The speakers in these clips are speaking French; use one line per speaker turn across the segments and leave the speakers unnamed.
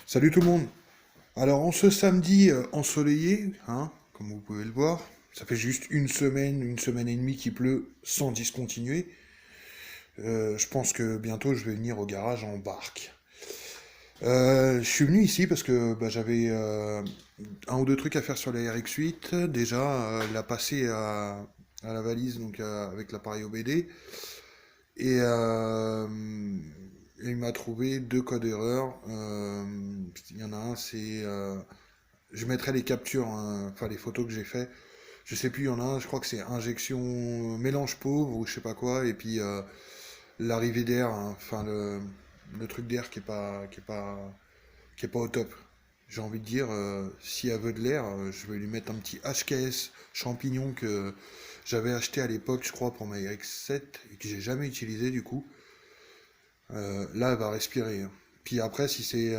Salut tout le monde. Alors, en ce samedi ensoleillé, hein, comme vous pouvez le voir, ça fait juste une semaine et demie qu'il pleut sans discontinuer. Je pense que bientôt je vais venir au garage en barque. Je suis venu ici parce que j'avais un ou deux trucs à faire sur la RX-8. Déjà, la passer à la valise donc avec l'appareil OBD. Et il m'a trouvé deux codes erreurs. Il y en a un, c'est je mettrai les captures, hein, enfin les photos que j'ai fait. Je sais plus, il y en a un, je crois que c'est injection mélange pauvre ou je sais pas quoi, et puis l'arrivée d'air, hein, enfin le truc d'air qui est pas au top. J'ai envie de dire, si elle veut de l'air, je vais lui mettre un petit HKS champignon que j'avais acheté à l'époque, je crois, pour ma RX-7 et que j'ai jamais utilisé du coup. Là, elle va respirer, hein. Puis après, si c'est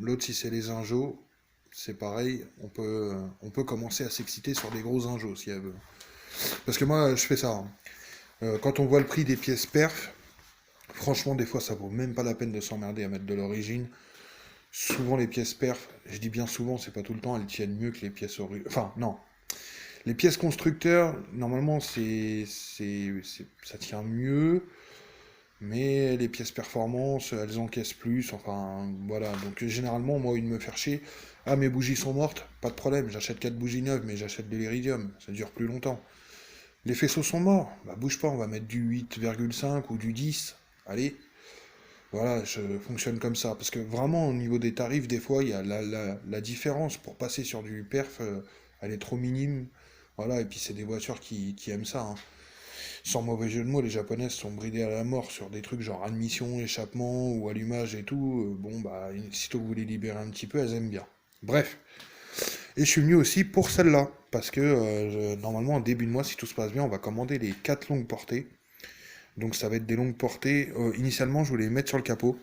l'autre, si c'est les injos, c'est pareil, on peut commencer à s'exciter sur des gros injos si elle veut. Parce que moi, je fais ça, hein. Quand on voit le prix des pièces perf, franchement, des fois, ça vaut même pas la peine de s'emmerder à mettre de l'origine. Souvent, les pièces perf, je dis bien souvent, c'est pas tout le temps, elles tiennent mieux que les pièces origines. Enfin, non. Les pièces constructeurs, normalement, ça tient mieux. Mais les pièces performance, elles encaissent plus, enfin voilà. Donc généralement, moi, il me faire chier. Ah, mes bougies sont mortes, pas de problème, j'achète 4 bougies neuves, mais j'achète de l'iridium, ça dure plus longtemps. Les faisceaux sont morts, bah bouge pas, on va mettre du 8,5 ou du 10. Allez, voilà, je fonctionne comme ça. Parce que vraiment, au niveau des tarifs, des fois, il y a la différence pour passer sur du perf, elle est trop minime. Voilà, et puis c'est des voitures qui aiment ça, hein. Sans mauvais jeu de mots, les japonaises sont bridées à la mort sur des trucs genre admission, échappement ou allumage et tout. Bon, bah, sitôt que vous les libérez un petit peu, elles aiment bien. Bref. Et je suis venu aussi pour celle-là. Parce que normalement, en début de mois, si tout se passe bien, on va commander les 4 longues portées. Donc ça va être des longues portées. Initialement, je voulais les mettre sur le capot.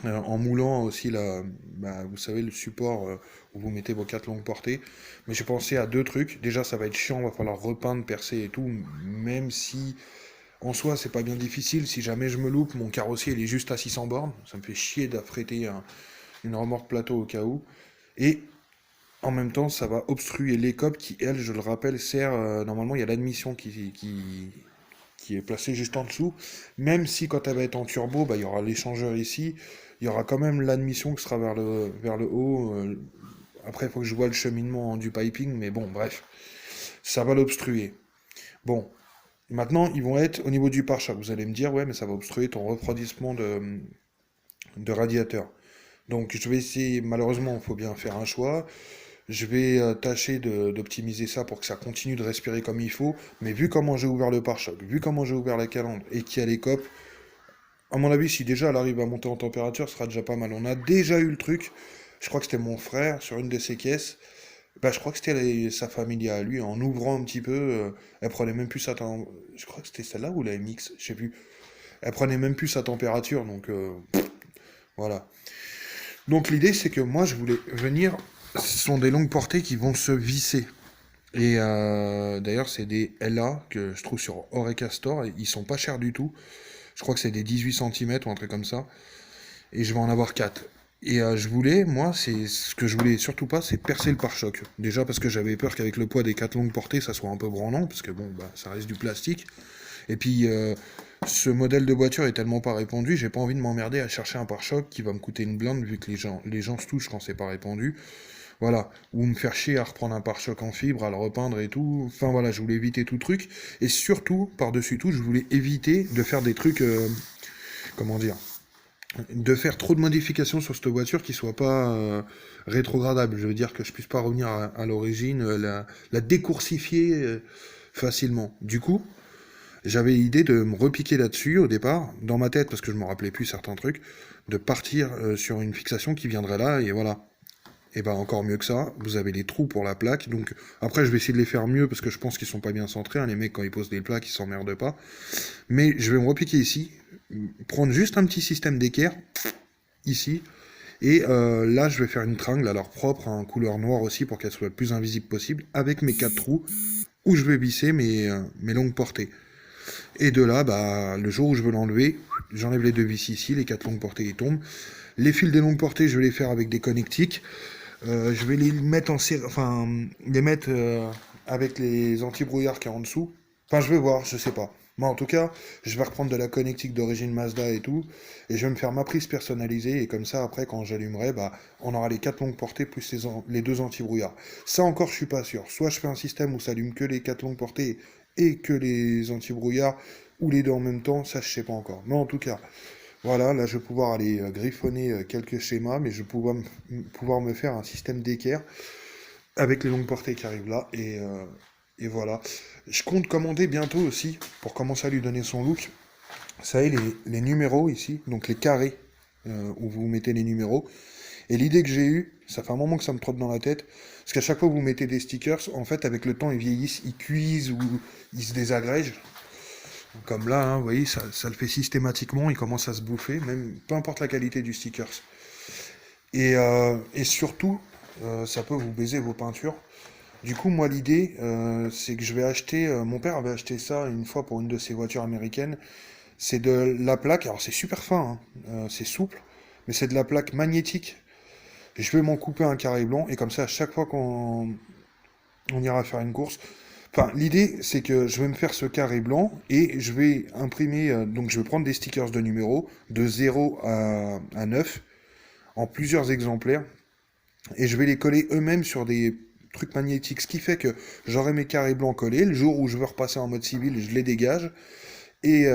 En moulant aussi, vous savez, le support où vous mettez vos 4 longues portées. Mais j'ai pensé à deux trucs. Déjà, ça va être chiant, va falloir repeindre, percer et tout. Même si en soi, c'est pas bien difficile. Si jamais je me loupe, mon carrossier il est juste à 600 bornes. Ça me fait chier d'affréter une remorque plateau au cas où. Et en même temps, ça va obstruer l'écope qui, elle, je le rappelle, sert. Normalement, il y a l'admission qui est placée juste en dessous. Même si quand elle va être en turbo, bah, il y aura l'échangeur ici. Il y aura quand même l'admission qui sera vers le haut. Après, il faut que je vois le cheminement du piping. Mais bon, bref. Ça va l'obstruer. Bon, maintenant, ils vont être au niveau du pare-choc. Vous allez me dire, ouais, mais ça va obstruer ton refroidissement de radiateur. Donc, je vais essayer, malheureusement, il faut bien faire un choix. Je vais tâcher d'optimiser ça pour que ça continue de respirer comme il faut. Mais vu comment j'ai ouvert le pare-choc, vu comment j'ai ouvert la calandre et qu'il y a les copes, à mon avis, si déjà elle arrive à monter en température, ce sera déjà pas mal. On a déjà eu le truc. Je crois que c'était mon frère sur une de ses caisses. Bah, je crois que c'était sa famille à lui. En ouvrant un petit peu, elle prenait même plus Je crois que c'était celle-là ou la MX, je sais plus. Elle prenait même plus sa température, donc voilà. Donc l'idée, c'est que moi, je voulais venir. Ce sont des longues portées qui vont se visser. Et d'ailleurs, c'est des LA que je trouve sur Oreca Store. Et ils sont pas chers du tout. Je crois que c'est des 18 centimètres ou un truc comme ça. Et je vais en avoir 4. Et moi, c'est ce que je voulais surtout pas, c'est percer le pare-choc. Déjà parce que j'avais peur qu'avec le poids des 4 longues portées, ça soit un peu branlant, parce que bon, bah, ça reste du plastique. Et puis, ce modèle de voiture est tellement pas répandu, j'ai pas envie de m'emmerder à chercher un pare-choc qui va me coûter une blinde, vu que les gens se touchent quand c'est pas répandu. Voilà. Ou me faire chier à reprendre un pare-choc en fibre, à le repeindre et tout. Enfin voilà, je voulais éviter tout truc. Et surtout, par-dessus tout, je voulais éviter de faire des trucs, comment dire, de faire trop de modifications sur cette voiture qui soit pas rétrogradable. Je veux dire que je puisse pas revenir à l'origine, la décoursifier facilement. Du coup, j'avais l'idée de me repiquer là-dessus au départ, dans ma tête, parce que je me rappelais plus certains trucs, de partir sur une fixation qui viendrait là, et voilà. Et ben encore mieux que ça, vous avez les trous pour la plaque, donc après je vais essayer de les faire mieux, parce que je pense qu'ils sont pas bien centrés, hein, les mecs quand ils posent des plaques ils s'emmerdent pas, mais je vais me repiquer ici, prendre juste un petit système d'équerre, ici, et là je vais faire une tringle, alors propre, en couleur noire aussi, pour qu'elle soit le plus invisible possible, avec mes 4 trous, où je vais visser mes longues portées. Et de là, bah, le jour où je veux l'enlever, j'enlève les deux vis ici, les 4 longues portées ils tombent. Les fils des longues portées, je vais les faire avec des connectiques. Je vais les mettre en série, enfin, les mettre avec les anti-brouillards qui est en dessous. Enfin, je vais voir, je sais pas. Moi, en tout cas, je vais reprendre de la connectique d'origine Mazda et tout, et je vais me faire ma prise personnalisée, et comme ça, après, quand j'allumerai, bah, on aura les quatre longues portées plus les deux anti-brouillards. Ça encore, je suis pas sûr. Soit je fais un système où ça allume que les quatre longues portées et que les anti-brouillards, ou les deux en même temps, ça je sais pas encore. Mais en tout cas, voilà, là je vais pouvoir aller griffonner quelques schémas, mais je vais pouvoir me faire un système d'équerre avec les longues portées qui arrivent là, et voilà. Je compte commander bientôt aussi, pour commencer à lui donner son look. Ça y est, les numéros ici, donc les carrés où vous mettez les numéros. Et l'idée que j'ai eue, ça fait un moment que ça me trotte dans la tête, parce qu'à chaque fois que vous mettez des stickers, en fait, avec le temps, ils vieillissent, ils cuisent ou ils se désagrègent. Comme là, hein, vous voyez, ça le fait systématiquement, il commence à se bouffer, même peu importe la qualité du stickers. Et surtout, ça peut vous baiser vos peintures. Du coup, moi, l'idée, c'est que je vais acheter. Mon père avait acheté ça une fois pour une de ses voitures américaines. C'est de la plaque. Alors, c'est super fin, hein, c'est souple, mais c'est de la plaque magnétique. Je vais m'en couper un carré blanc et comme ça, à chaque fois qu'on ira faire une course. Enfin, l'idée, c'est que je vais me faire ce carré blanc et je vais imprimer. Donc, je vais prendre des stickers de numéros de 0 à 9 en plusieurs exemplaires et je vais les coller eux-mêmes sur des trucs magnétiques. Ce qui fait que j'aurai mes carrés blancs collés. Le jour où je veux repasser en mode civil, je les dégage. Et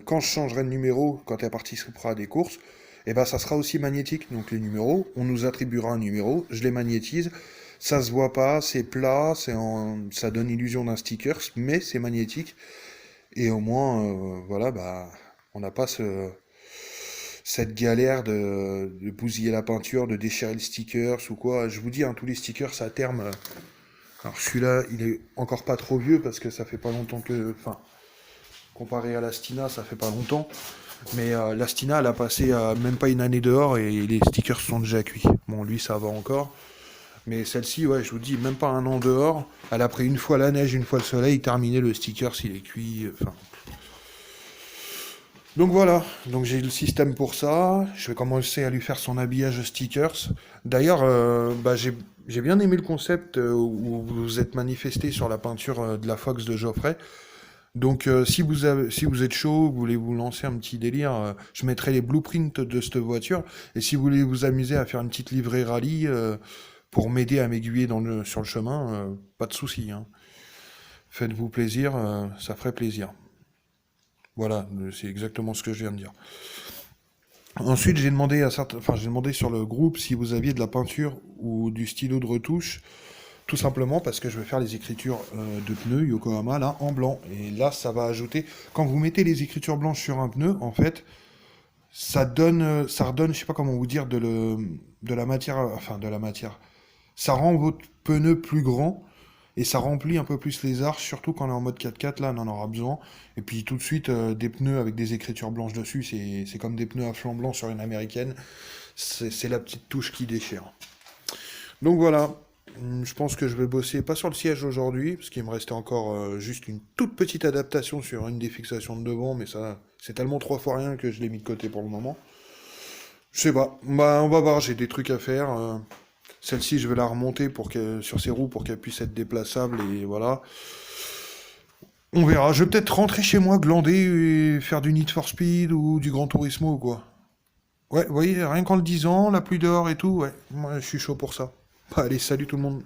quand je changerai de numéro, quand elle participera à des courses, et ben ça sera aussi magnétique. Donc les numéros, on nous attribuera un numéro, je les magnétise. Ça se voit pas, c'est plat, ça donne l'illusion d'un sticker, mais c'est magnétique. Et au moins, voilà, bah, on n'a pas cette galère de bousiller la peinture, de déchirer le sticker ou quoi. Je vous dis, hein, tous les stickers, à terme. Alors celui-là, il est encore pas trop vieux parce que ça fait pas longtemps que. Enfin, comparé à l'Astina, ça fait pas longtemps. Mais l'Astina, elle a passé même pas une année dehors et les stickers sont déjà cuits. Bon, lui, ça va encore. Mais celle-ci, ouais, je vous dis, même pas un an dehors. Elle a pris une fois la neige, une fois le soleil, terminé le sticker s'il est cuit. Enfin. Donc voilà, donc j'ai le système pour ça. Je vais commencer à lui faire son habillage stickers. D'ailleurs, bah, j'ai bien aimé le concept où vous vous êtes manifesté sur la peinture de la Fox de Geoffrey. Donc si vous êtes chaud, vous voulez vous lancer un petit délire, je mettrai les blueprints de cette voiture. Et si vous voulez vous amuser à faire une petite livrée rallye pour m'aider à m'aiguiller sur le chemin, pas de souci, hein. Faites-vous plaisir, ça ferait plaisir. Voilà, c'est exactement ce que je viens de dire. Ensuite, j'ai demandé sur le groupe si vous aviez de la peinture ou du stylo de retouche, tout simplement parce que je vais faire les écritures de pneus Yokohama là en blanc. Et là, ça va ajouter. Quand vous mettez les écritures blanches sur un pneu, en fait, ça redonne, je sais pas comment vous dire, de la matière, enfin de la matière. Ça rend votre pneu plus grand et ça remplit un peu plus les arches, surtout quand on est en mode 4x4, là on en aura besoin. Et puis tout de suite, des pneus avec des écritures blanches dessus, c'est comme des pneus à flanc blanc sur une américaine. C'est la petite touche qui déchire. Donc voilà, je pense que je vais bosser, pas sur le siège aujourd'hui, parce qu'il me restait encore juste une toute petite adaptation sur une des fixations de devant, mais ça, c'est tellement trois fois rien que je l'ai mis de côté pour le moment. Je sais pas, bah on va voir, j'ai des trucs à faire. Celle-ci, je vais la remonter sur ses roues pour qu'elle puisse être déplaçable, et voilà. On verra, je vais peut-être rentrer chez moi, glander et faire du Need for Speed ou du Gran Turismo ou quoi. Ouais, vous voyez, rien qu'en le disant, la pluie dehors et tout, ouais, moi je suis chaud pour ça. Allez, salut tout le monde.